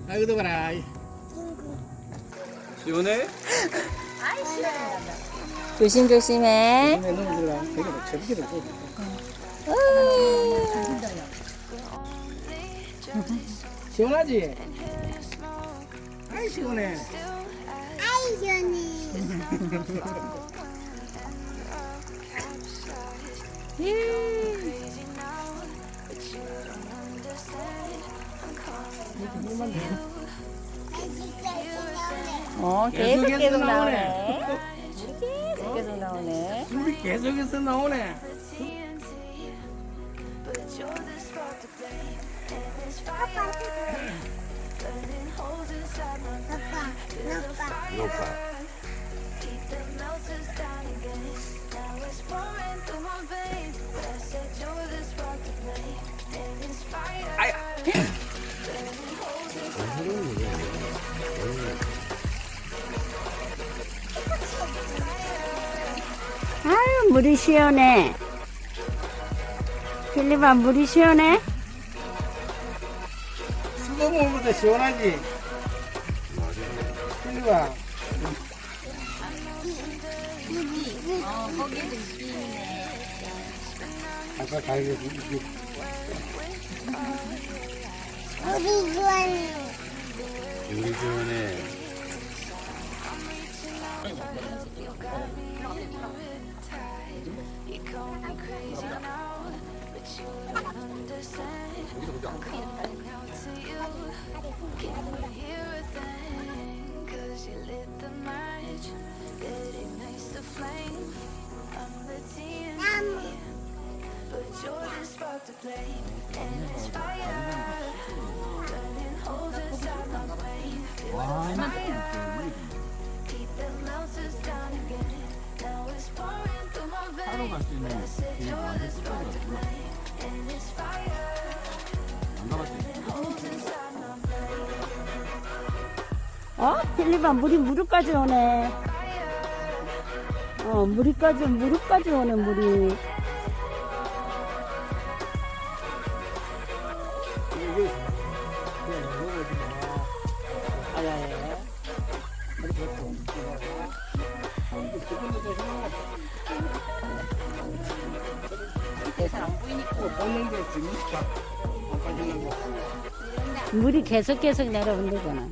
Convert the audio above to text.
아이고 봐라. 시원해? 조심조심해. 내 놈들랑 되게 저기도 고 시원하지? 아이 시원해. 아이 시원해. 계속 나오네. 계속 나오네. 물이 계속해서 나오네. 아유, 물이 시원해. 필리바, 물이 시원해? 수돗물보다 시원하지? 필리바. 아까 가위로 이게 우리 시원해. 우리 시원해. 하루 갈 수 있는 길이 완전 끝까지 안 가봤지? 필리바, 물이 무릎까지 오네. 무릎까지 오네, 물이. 물이 계속 내려온다잖아.